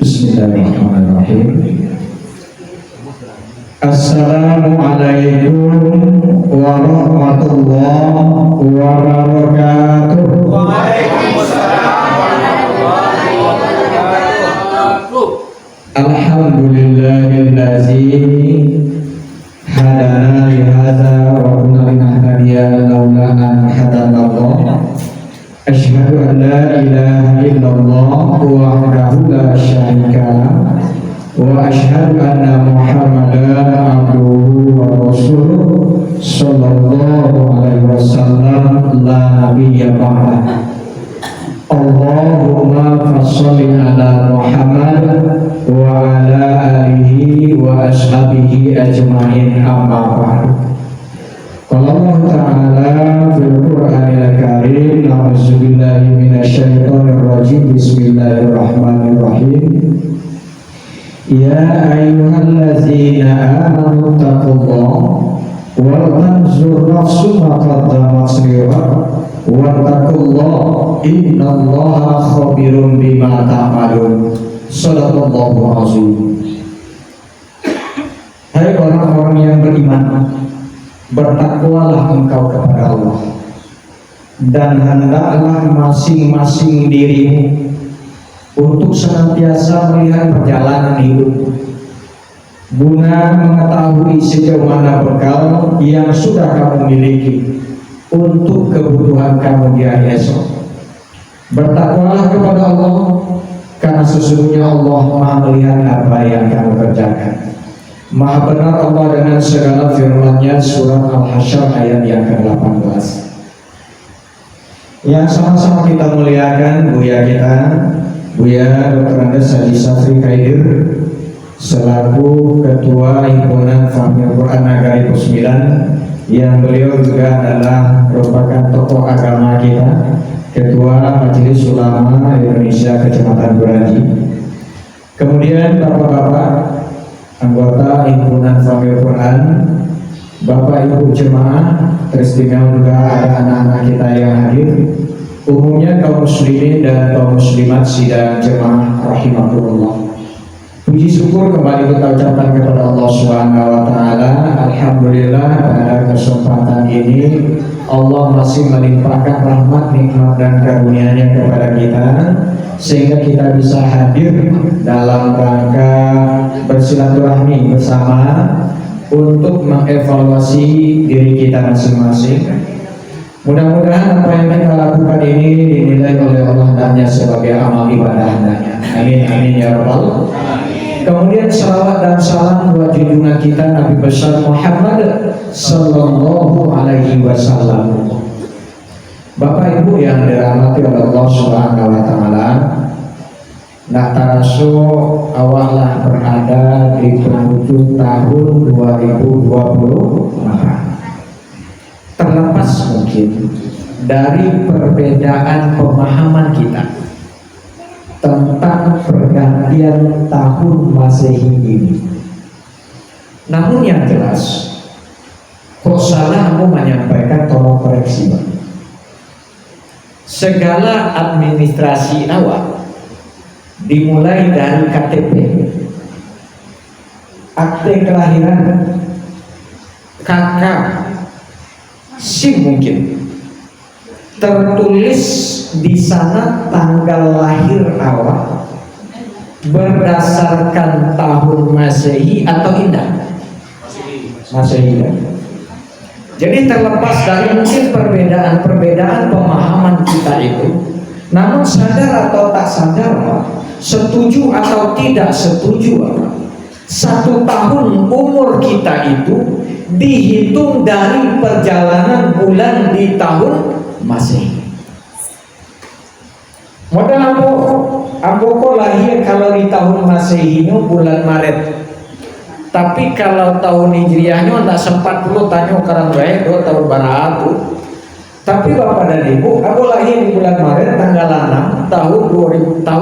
Bismillahirrahmanirrahim. Assalamualaikum warahmatullahi wabarakatuh. Waalaikumsalam warahmatullahi wabarakatuh. Alhamdulillahillazi hadana li hadza wa kunna linahtadiya laula an hadanallah. Asyhadu an la ilaha illallah wahdahu la syarika lah wa asyhadu anna Muhammadan abduhu wa rasuluh sallallahu alaihi wasallam la nabiyya ba'dah. Allahumma fasholli ala Muhammad wa ala alihi wa ashabihi ajma'in, amma ba'du. Allah Ta'ala fil Qur'anil Karim, na'udzubillahi minasyaitonir rajim, bismillahirrahmanirrahim. Ya ayyuhallazina amanu taqullaha wal tanzur nafsum ma qaddamat lighad wattaqullaha innallaha khabirum bima ta'malun. Shadaqallahu azim. Hai orang-orang yang beriman, bertakwalah engkau kepada Allah, dan hendaklah masing-masing dirimu untuk senantiasa melihat perjalanan hidup, guna mengetahui sejauh mana bekal yang sudah kamu miliki untuk kebutuhan kamu di hari esok. Bertakwalah kepada Allah, karena sesungguhnya Allah Maha melihat apa yang kamu kerjakan. Maha benar Allah dengan segala firman-Nya, surat Al-Hasyr ayat yang ke-18. Yang sama-sama kita muliakan Buya kita, Buya Dr. Andes Haji Safri Khaidir, selaku Ketua Himpunan Fahmi Al-Quran Nagari Pusmilan, yang beliau juga adalah merupakan tokoh agama kita, Ketua Majelis Ulama Indonesia Kecamatan Buraji. Kemudian bapak-bapak anggota Himpunan Fahmi Al-Quran, Bapak Ibu jemaah, teristimewa juga ada anak-anak kita yang hadir, umumnya kaum muslimin dan kaum muslimat sidang jemaah rahimakumullah. Puji syukur kembali kita ucapkan kepada Allah Subhanahu wa Ta'ala. Alhamdulillah, pada kesempatan ini Allah masih melimpahkan rahmat, nikmat dan karunia-Nya kepada kita, sehingga kita bisa hadir dalam rangka bersilaturahmi bersama untuk mengevaluasi diri kita masing-masing. Mudah-mudahan apa yang kita lakukan ini dinilai oleh Allah hanya sebagai amal ibadah hendaknya. Amin amin ya rabbal. Kemudian salawat dan salam buat junjungan kita Nabi besar Muhammad sallallahu alaihi wasallam. Bapak Ibu yang dirahmati oleh Allah Subhanahu wa Ta'ala, nak taraso awallah berada di penghujung tahun 2024. Terlepas mungkin dari perbedaan pemahaman kita tentang pergantian tahun Masehi ini, namun yang jelas, kok salah aku menyampaikan, tolong koreksi Pak. Segala administrasi awal dimulai dari KTP, akte kelahiran, KK, SIM mungkin, tertulis di sana tanggal lahir awal berdasarkan tahun Masehi atau indah Masehi. Jadi terlepas dari mungkin perbedaan pemahaman kita itu, namun sadar atau tak sadar, setuju atau tidak setuju, 1 tahun umur kita itu dihitung dari perjalanan bulan di tahun Masehi. Modal ambo kok lahir kalau di tahun Masehinya bulan Maret. Tapi kalau tahun Hijriahnya tak sempat dulu tanya karang baik do tahun baratu. Tapi Bapak dan Ibu, aku lahir di bulan Maret tanggal 6 tahun 1973.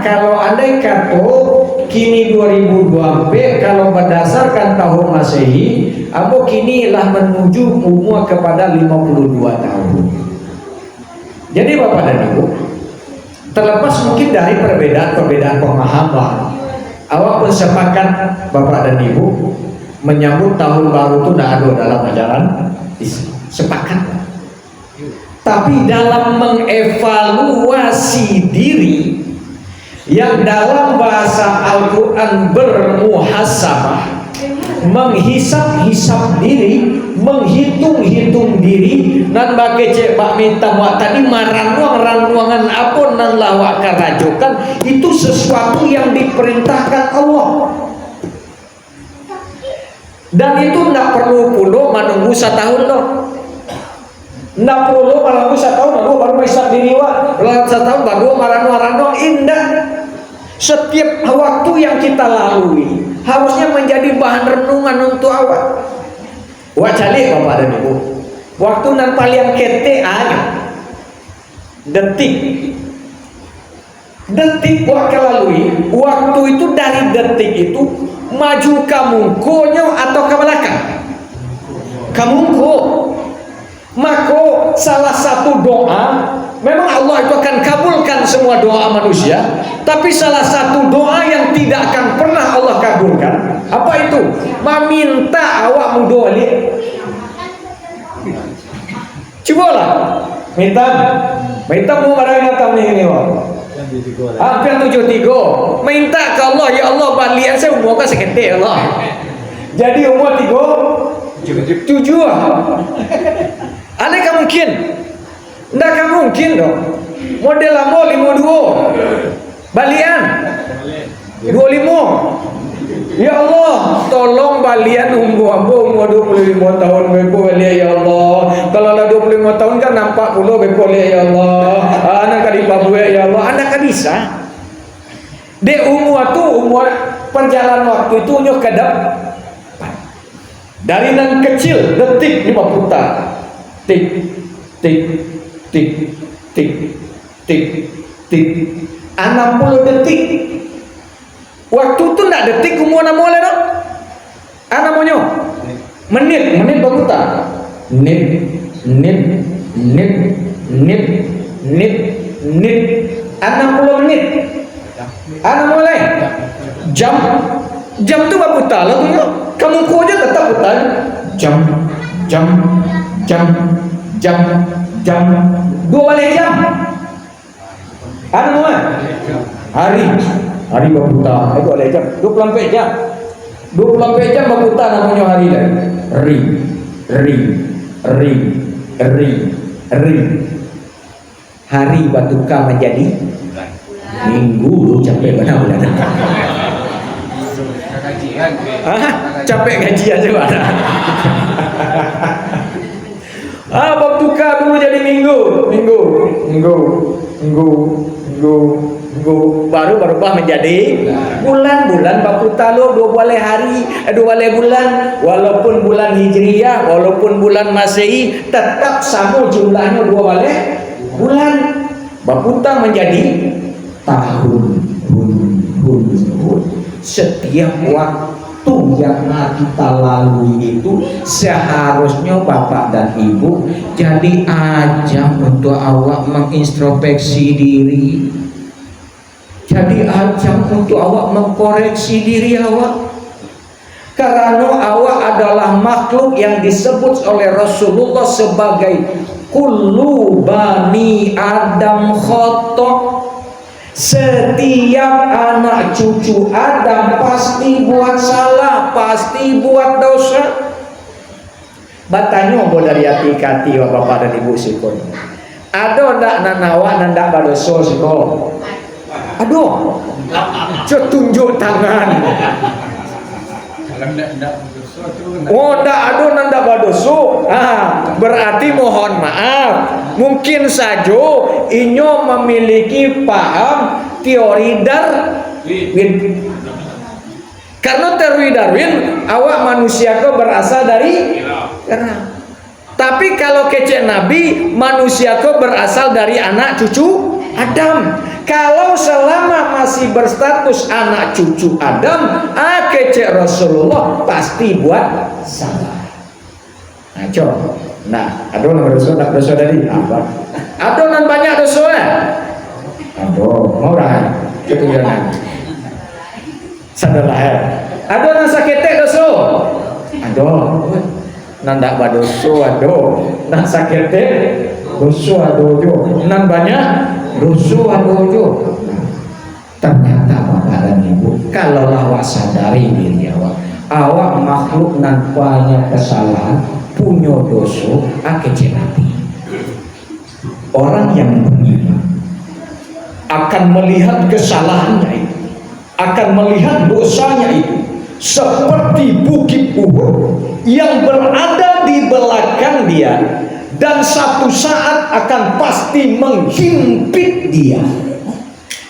Kalau andai kata kini 2020, kalau berdasarkan tahun Masehi, aku kini lah menuju umur kepada 52 tahun. Jadi Bapak dan Ibu, terlepas mungkin dari perbedaan pemahaman, awak pun sepakat Bapak dan Ibu menyambut tahun baru itu tidak ada dalam ajaran Islam. Sepakat. Tapi dalam mengevaluasi diri yang dalam bahasa Al-Quran bermuhasabah, menghisap-hisap diri, menghitung-hitung diri, dan bagi cek bak minta buat tadi maranwang-ranwangan apa nan lawak karajokan, itu sesuatu yang diperintahkan Allah. Dan itu tidak perlu puluh menunggu setahun loh. Tidak perlu menunggu setahun baru hisap diri wak. Setahun baru maranwang indah. Setiap waktu yang kita lalui harusnya menjadi bahan renungan untuk awak. Wak calik Bapak dan Ibu. Waktu nan paling kete aja. Detik wak lalui. Waktu itu dari detik itu maju kamu konyo atau ke belakang. Kamu ko. Maka salah satu doa, memang Allah itu akan kabulkan semua doa manusia, tapi salah satu doa yang tidak akan pernah Allah kabulkan, apa itu? Meminta awak mudo balik. Cobalah, minta mau barang datang ini wak. Hampir 73. Minta ke Allah, ya Allah balik saya umur kan sekete Allah. Jadi umur 7. Adakah mungkin? Tidak mungkin dong. Model lama 52. Balian 25. Ya Allah, tolong balian umur 25 tahun beko balik ya Allah. Kalau lah 25 tahun kan nampak puluh beko balik ya Allah. Anak kali babuek ya Allah. Anak kan bisa. Dek umur perjalanan waktu itu nyok ke depan. Dari nan kecil detik 5 putar. Tik tik tik tik tik tik 60 detik. Waktu itu tidak detik umur nama oleh dong. Namanya menit berputar. Menit 60 menit. Mulai jam itu berputar lah tu. Kamu ko aja tetap putar. Jam 2 balik jam. Mulai hari berputar. Itu oleh jam 24 jam. 24 jam berputar namanya hari lagi. Ri. Hari bertukar menjadi minggu. Capek benar. Capek gaji aja ada. Bertukar dulu jadi minggu. Baru berubah menjadi bulan berputar lo 2 hari 2 bulan. Walaupun bulan Hijriah, walaupun bulan Masehi, tetap sama jumlahnya 2 bulan. Berputar menjadi tahun. Setiap waktu yang kita lalui itu seharusnya Bapak dan Ibu jadi ajang untuk awak mengintrospeksi diri, jadi ajang untuk awak mengkoreksi diri awak, karena awak adalah makhluk yang disebut oleh Rasulullah sebagai kullu bani Adam khotok. Setiap anak cucu Adam pasti buat salah, pasti buat dosa. Batanya mau dari hati kati Bapak dan Ibu sikon. Ada ndak nanawa ndak badoso sikon. Aduh, tunjuk tangan. Oh, ndak ado nanda badoso. Berarti mohon maaf. Mungkin saja inyo memiliki paham teori Darwin. Karena teori Darwin, awak manusia kau berasal dari kera. Tapi kalau kecek Nabi, manusia kau berasal dari anak cucu Adam. Kalau selama masih berstatus anak cucu Adam, kecek Rasulullah pasti buat salah. Nah, coba. Nah, adonan berdosa, tak berdosa dari apa? Adonan banyak dosa. Mau dah, ketujuan. Sadarlah ya. Adonan saketek dosa. Nanda badoso ado, nan sakete doso ado jo, nan banyak doso ado jo. Ternyata Bapak dan Ibu, kalau awak sadari diri awak makhluk nan banyak kesalahan, punya doso, kecelakaan. Orang yang beriman akan melihat kesalahannya itu, akan melihat dosanya itu seperti bukit Uhud yang berada di belakang dia dan satu saat akan pasti menghimpit dia.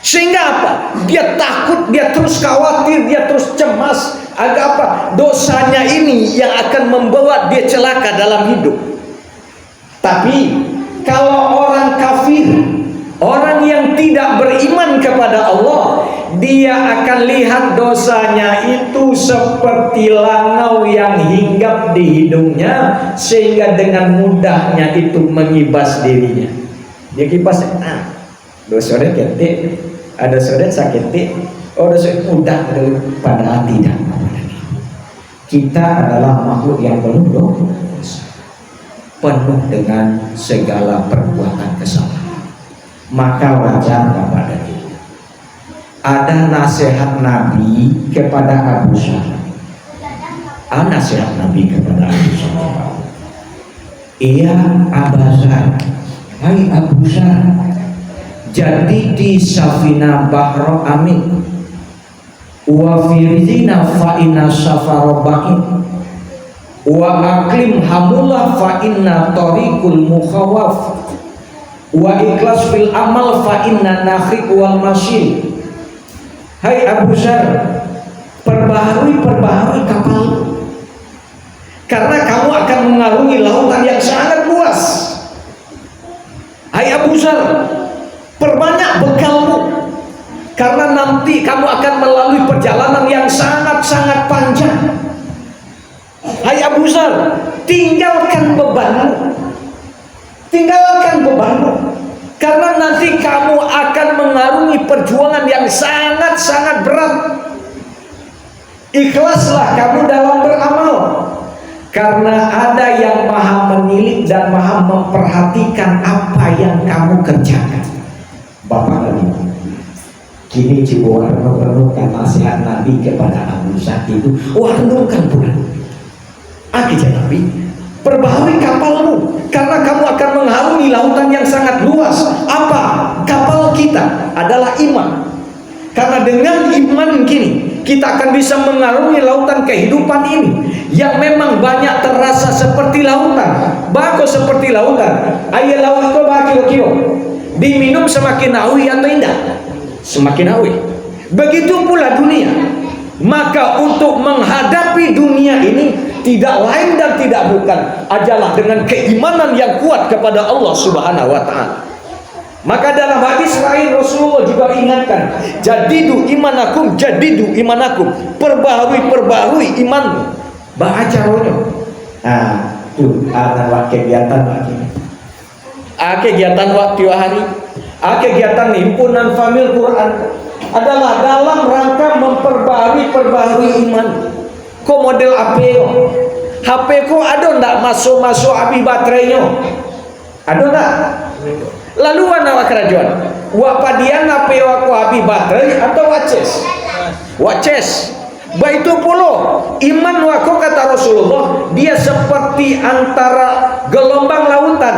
Sehingga apa? Dia takut, dia terus khawatir, dia terus cemas. Agar apa? Dosanya ini yang akan membawa dia celaka dalam hidup. Tapi kalau orang kafir, orang yang tidak beriman kepada Allah, dia akan lihat dosanya itu seperti langau yang hinggap di hidungnya, sehingga dengan mudahnya itu mengibas dirinya. Dia kibas, dosa dia ketik, ada dosa sakit, dosa mudah, padahal tidak. Kita adalah makhluk yang penuh dosa, penuh dengan segala perbuatan kesalahan. Maka wajar Bapak dan Ibu, ada nasihat Nabi kepada Abu Syarah. Nasihat Nabi kepada Abu Syarah, iya Abazar, hai Abu Syarah, jadi di Safina Bahro Amin wa firizina fa inna safaro baqin wa aklim hamullah fa inna tariqul mukhawaf wa ikhlas fil amal fa inna nakhik wal masyid. Hai Abu Syar, perbaharui kapal, karena kamu akan mengarungi lautan yang sangat luas. Hai Abu Syar, perbanyak bekalmu, karena nanti kamu akan melalui perjalanan yang sangat-sangat panjang. Hai Abu Syar, tinggalkan bebanmu, karena nanti kamu akan mengarungi perjuangan yang sangat-sangat berat. Ikhlaslah kamu dalam beramal, karena ada yang maha menilik dan maha memperhatikan apa yang kamu kerjakan. Bapak dan Ibu, kini coba renungkan nasihat Nabi kepada Abu Syar itu. Renungkan pula akhirnya Nabi, perbaharui kapalmu, karena kamu akan mengarungi lautan yang sangat luas. Apa? Kapal kita adalah iman, karena dengan iman kini kita akan bisa mengarungi lautan kehidupan ini yang memang banyak terasa seperti lautan, bagus seperti lautan. Air laut itu bakio-kio, diminum semakin haus atau indah, semakin haus. Begitu pula dunia. Maka untuk menghadapi dunia ini tidak lain dan tidak bukan adalah dengan keimanan yang kuat kepada Allah Subhanahu wa taala. Maka dalam hadis lain Rasulullah juga ingatkan, jadidu imanakum, perbaharui imanmu. Baca caranya. Tuh ada kegiatan lagi. Kegiatan waktu hari, kegiatan himpunan famil Quran adalah dalam rangka perbaharui iman. Ko model HP ko ada ndak masuk habis baterainya? Ada ndak? Lalu mana kerajaan? Wapadian HP aku habis baterai atau waces? Baitu pula iman wako kata Rasulullah, dia seperti antara gelombang lautan,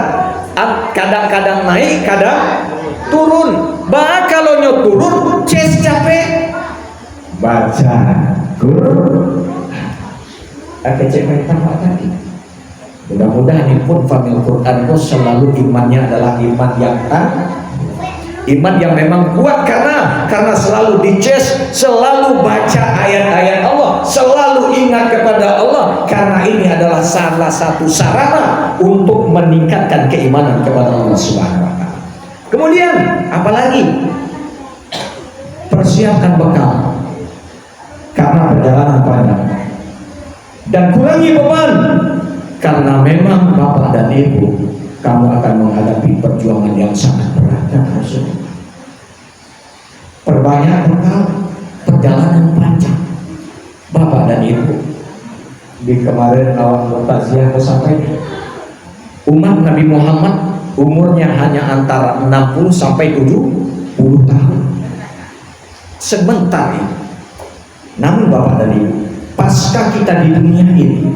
kadang-kadang naik, kadang turun. Kalau turun, capek baca Quran. cek apa tadi. Mudah-mudahan pun famil Quran itu selalu imannya adalah iman yang iman yang memang kuat karena selalu dices, selalu baca ayat-ayat Allah, selalu ingat kepada Allah, karena ini adalah salah satu sarana untuk meningkatkan keimanan kepada Allah Subhanahu wa taala. Kemudian apalagi? Persiapkan bekal karena perjalanan panjang, dan kurangi beban karena memang Bapak dan Ibu, kamu akan menghadapi perjuangan yang sangat berat dan tersebut. Perbanyak bekal perjalanan panjang Bapak dan Ibu. Di kemarin awal Mutaziah sampai umat Nabi Muhammad umurnya hanya antara 60 sampai 70 tahun. Sebentar ini. Namun Bapak dan Ibu, pasca kita di dunia ini,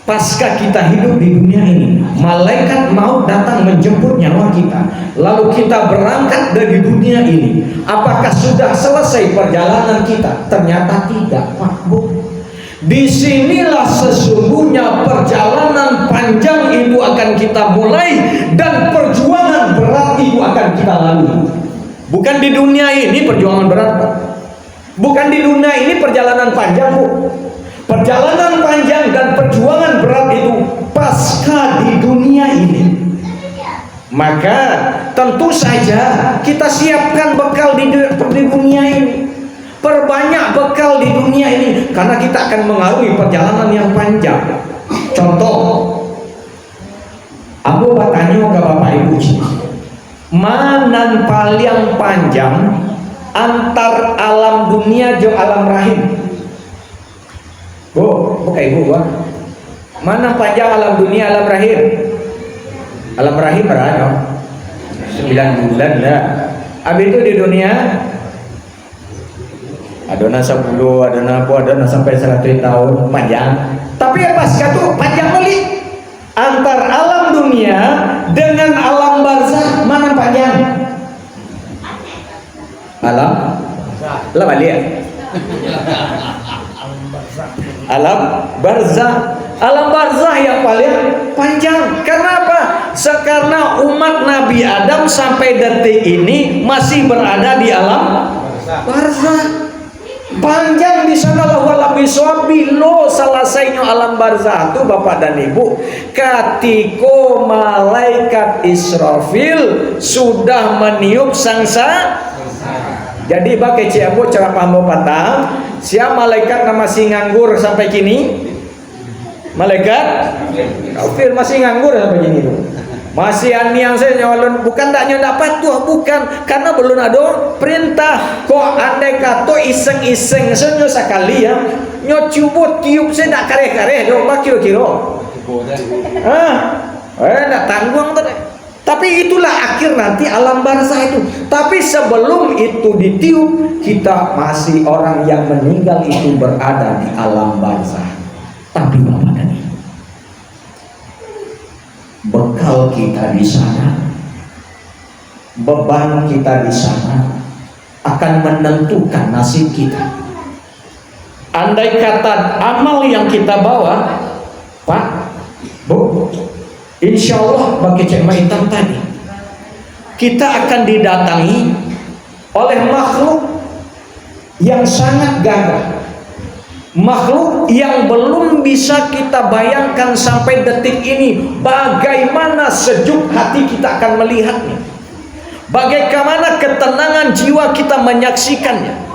pasca kita hidup di dunia ini, malaikat maut datang menjemput nyawa kita, lalu kita berangkat dari dunia ini. Apakah sudah selesai perjalanan kita? Ternyata tidak, Pak Bu. Disinilah sesungguhnya perjalanan panjang itu akan kita mulai, dan perjuangan berat itu akan kita lalui. Bukan di dunia ini perjuangan berat, bukan di dunia ini perjalanan panjang, Bu. Perjalanan panjang dan perjuangan berat itu pasca di dunia ini. Maka tentu saja kita siapkan bekal di dunia ini. Perbanyak bekal di dunia ini karena kita akan mengarungi perjalanan yang panjang. Contoh, aku bertanya ke Bapak Ibu, mana paling panjang antar alam dunia jo alam rahim? Bu, bukan Ibu, Bu. Mana panjang alam dunia alam rahim? Alam rahim berapa? 9 bulan dah. Habis itu di dunia adona 10, adona sampai 100 tahun panjang. Tapi ya pasca itu panjang kali. Antar alam dunia dengan alam barzah mana panjang? Alam balik. Alam barzah yang paling panjang. Kenapa? Karena umat Nabi Adam sampai detik ini masih berada di alam barzah. Panjang di sana lah wala biswabilo selesainya alam barzah itu Bapak dan Ibu, ketika malaikat Israfil sudah meniup sangsa. Jadi pakai ciambo cara paham patah. Siapa malaikat nama masih nganggur sampai kini? Malaikat kafir masih nganggur sampai kini tuh. Masih yang saya nyalon, bukan taknya dapat tuh, bukan karena belum ada perintah. Kok andai kata iseng-iseng senyo sekali ya, nyo cubut tiup saya tak kareh-kareh dong, pak kira-kira. Nak tanggung tuh. Tapi itulah akhir nanti alam barzah itu. Tapi sebelum itu ditiup, kita masih orang yang meninggal itu berada di alam barzah. Tapi Bapak dan Ibu, bekal kita di sana, beban kita di sana akan menentukan nasib kita. Andai kata amal yang kita bawa, Pak, Bu, insya Allah bagi cema hitam tadi, kita akan didatangi oleh makhluk yang sangat gagah, makhluk yang belum bisa kita bayangkan sampai detik ini bagaimana sejuk hati kita akan melihatnya, bagaimana ketenangan jiwa kita menyaksikannya.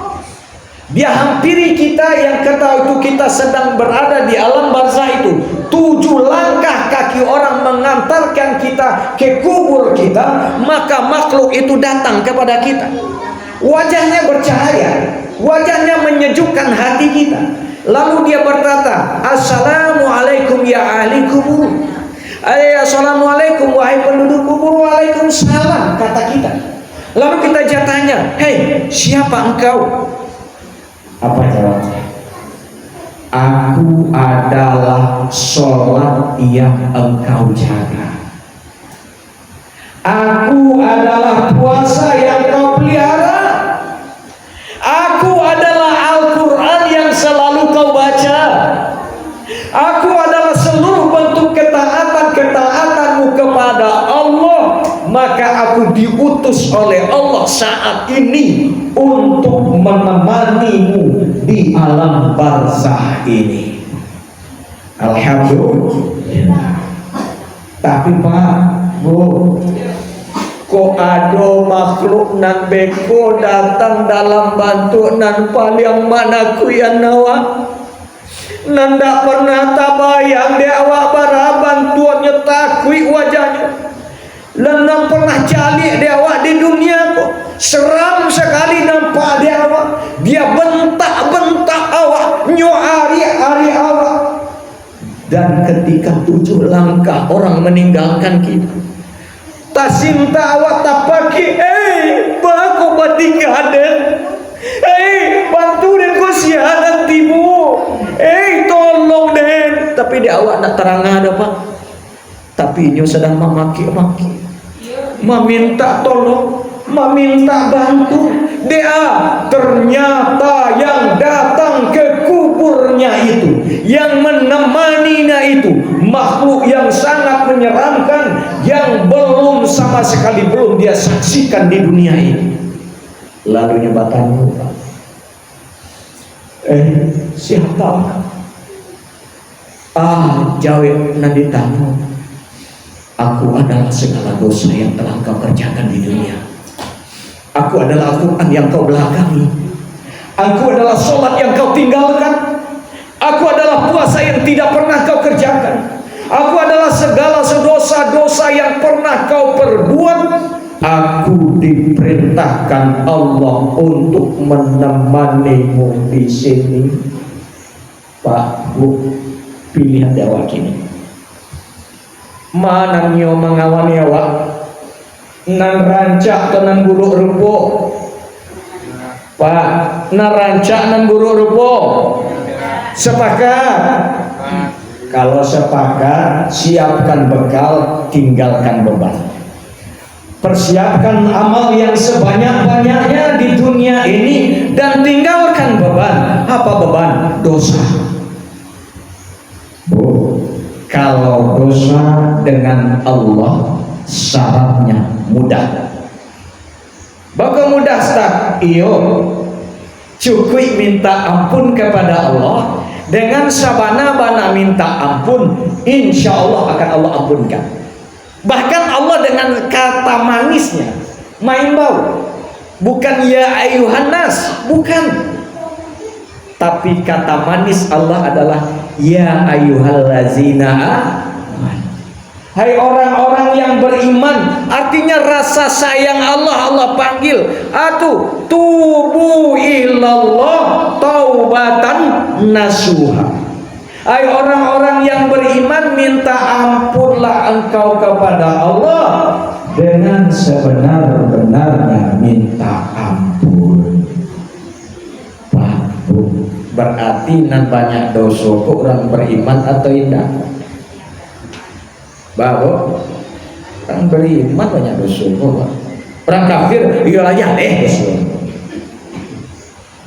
Dia hampiri kita yang kata itu kita sedang berada di alam barzah itu. 7 langkah kaki orang mengantarkan kita ke kubur kita, maka makhluk itu datang kepada kita. Wajahnya bercahaya, wajahnya menyejukkan hati kita. Lalu dia berkata, "Assalamualaikum ya ahli kubur." Assalamualaikum wahai penduduk kubur. Waalaikumsalam, kata kita. Lalu kita tanya, "Hei, siapa engkau?" Apa jawabnya? "Aku adalah sholat yang engkau jaga. Aku adalah puasa yang kau pelihara. Aku adalah Al-Quran yang selalu kau baca. Aku adalah seluruh bentuk ketaatanmu kepada Allah. Maka aku diutus oleh Allah saat ini untuk menemanimu di alam barzakh ini. Alhamdulillah. Tapi Pak, Bu, kok ada makhluk nan beko datang dalam bantu nan paling mana ku yang nawa? Nanda pernah tabayang dia awak bara bantuannya takui wajahnya. Nanda pernah calik dia awak di dunia kok. Seram sekali nampak dia awak. Dia bentak-bentak awak, nyuari awak. Dan ketika 7 langkah orang meninggalkan kita, tasinta awak tak pagi, bako batingan den, bantu den ko siaran timu, tolong den. Tapi dia awak nak terang ada Pak. Tapi nyo sedang memaki-maki, meminta tolong, meminta bantu. Dia ternyata yang datang ke kuburnya itu, yang menemaninya itu makhluk yang sangat menyeramkan, yang belum sama sekali belum dia saksikan di dunia ini. Lalu nyebatanmu, siapa? Jawab nanti tamu. Aku adalah segala dosa yang telah kau kerjakan di dunia. Aku adalah Al-Quran yang kau belakangi. Aku adalah sholat yang kau tinggalkan. Aku adalah puasa yang tidak pernah kau kerjakan. Aku adalah segala dosa-dosa yang pernah kau perbuat. Aku diperintahkan Allah untuk menemanimu di sini. Pak, Bu, pilihan awak ini. Mana nyo mengawani awak? Nan rancak ke nan buruk rupo, Pak. Nan rancak nan buruk rupo. Sepakat? Kalau sepakat, siapkan bekal, tinggalkan beban. Persiapkan amal yang sebanyak-banyaknya di dunia ini dan tinggalkan beban. Apa beban? Dosa. Bu, kalau dosa dengan Allah syaratnya mudah. Bagaimana mudah Ustaz? Iyo, cukup minta ampun kepada Allah. Dengan sabana-bana minta ampun, insya Allah akan Allah ampunkan. Bahkan Allah dengan kata manisnya, main bau, bukan ya ayuhan nas, bukan. Tapi kata manis Allah adalah ya ayyuhallazina amanu. Hai orang-orang yang beriman, artinya rasa sayang Allah panggil. Tubu ilallah taubatan nasuha. Hai orang-orang yang beriman, minta ampunlah engkau kepada Allah dengan sebenar-benarnya minta ampun. Pak, Bu, berarti nan banyak dosa kok orang beriman atau indah? Bahwa orang beriman banyak dosa kok. Orang kafir iyalah jaleh dosa.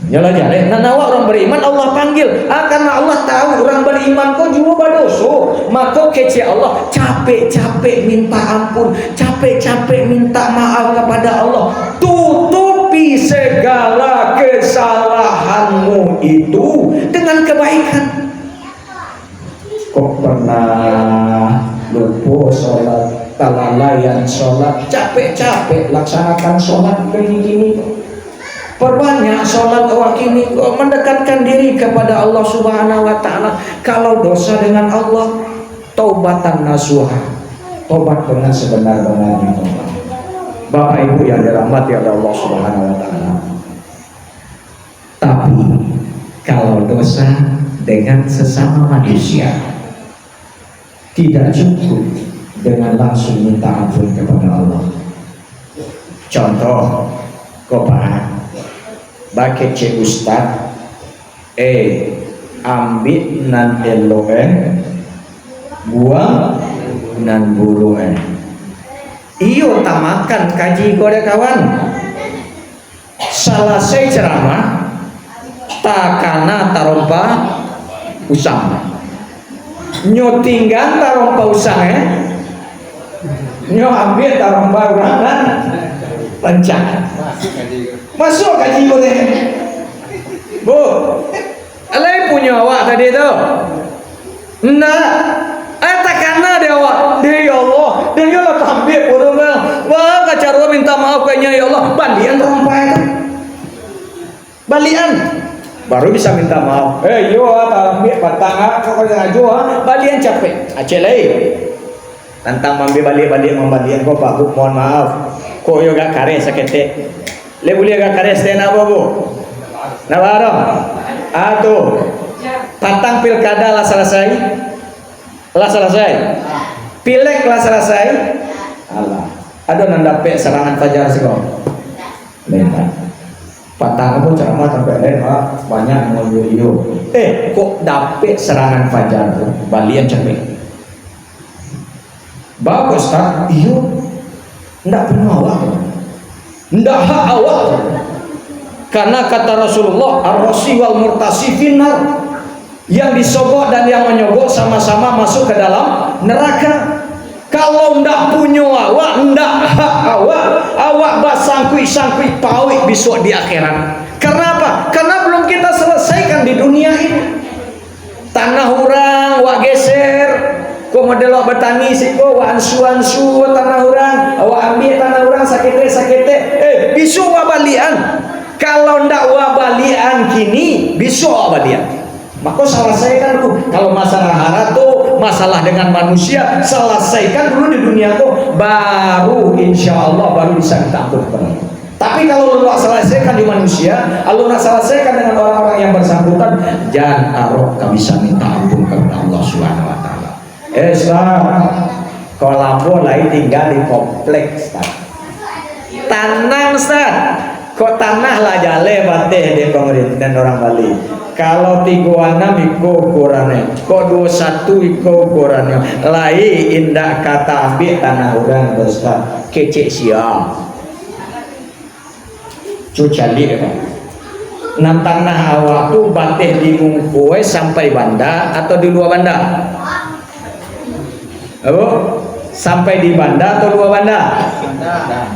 Iyalah jaleh. Nah nawa orang beriman Allah panggil. Karena Allah tahu orang beriman kok juga berdosa. Maka kece Allah capek-capek minta ampun, capek-capek minta maaf kepada Allah. Tutupi segala kesalahanmu itu dengan kebaikan. Kok pernah lupa sholat, kelalaian sholat, capek-capek laksanakan sholat begini-gini, perbanyak sholat awak ini mendekatkan diri kepada Allah Subhanahu wa Ta'ala. Kalau dosa dengan Allah, taubatan nasuha, tobat dengan sebenar-benarnya tobat. Bapak Ibu yang dirahmati oleh Allah Subhanahu wa Ta'ala. Tapi kalau dosa dengan sesama manusia, tidak cukup dengan langsung minta ampun kepada Allah. Contoh, Pak, bagi cek ustad, ambil nan eloe, buang nan bulue. Iyo tamakan kaji kode kawan. Salah saya ceramah, takana tarompa usam. Nyo tinggal tarong pausang nyo ambil tarong barangan pencak masuk kaji ko deh bu alay punya awak tadi tu nah takana dia awak dia ya Allah dia lah ambil bodoh wah kacarwa minta maaf kayaknya ya Allah balian rampai balian baru bisa minta maaf. Yo ambil batang kau jangan jual balian capek. Aceh lain. Tantang mambil balik membalian kau pak bu mohon maaf. Kau yo gak kares sakete. Le boleh gak kares teh apa bu? Nabaro. Atuh. Tantang pilkada lah selesai. Pilek lah selesai. Allah. Aduh nandape serangan fajar sih kau. Lentang. Patang pun ceramah sampai lain banyak mau video. Kok dapet serangan fajar tuh balian capek. Bagus tak? Iyo. Ndak punya awak. Ndak hak awak. Karena kata Rasulullah, ar-rasi wal murtasi finnar. Yang disogok dan yang menyogok sama-sama masuk ke dalam neraka. Kalau ndak punya awak, ndak hak awak basangkui pawik besok di akhirat. Kenapa? Karena belum kita selesaikan di dunia ini. Tanah orang, wak geser, kau modelok bertani sih kau, wak ansu tanah orang, awak ambil tanah orang sakete. Besok wak balian. Kalau ndak wak balian kini, besok wak balian. Maka selesaikan dulu. Kalau masalah harta tuh masalah dengan manusia, selesaikan dulu di dunia tuh, baru insya Allah baru bisa kita ampun. Tapi kalau lu selesaikan di manusia, lu nak selesaikan dengan orang-orang yang bersangkutan, jangan taruh kau bisa minta ampun kepada Allah Subhanahu Wa Taala. Kalau lampu lain tinggal di kompleks, tanah Ustaz. Kok tanah lah jale bateh di pemerintah dan orang Bali. Kalau 36 iko ukurannya, kok 21 iko ukurannya. Lai indah kata ambil tanah orang besar kecek siang. Cucali kan. Nan tanah awak tu bateh di Mungkue sampai Banda atau di luar Banda? Sampai di Banda atau luar Banda?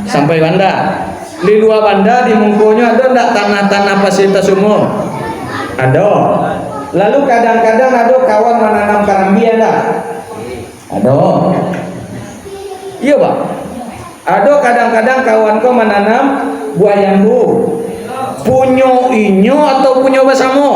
Sampai Banda. Di luar Banda di Mungkunya ada enggak tanah-tanah fasilitas umum? Ada. Lalu kadang-kadang ada kawan menanam karambi ada? Ada. Iya Pak. Ada kadang-kadang kawan kau menanam buah jambu. Punyo inyo atau punyo basamo?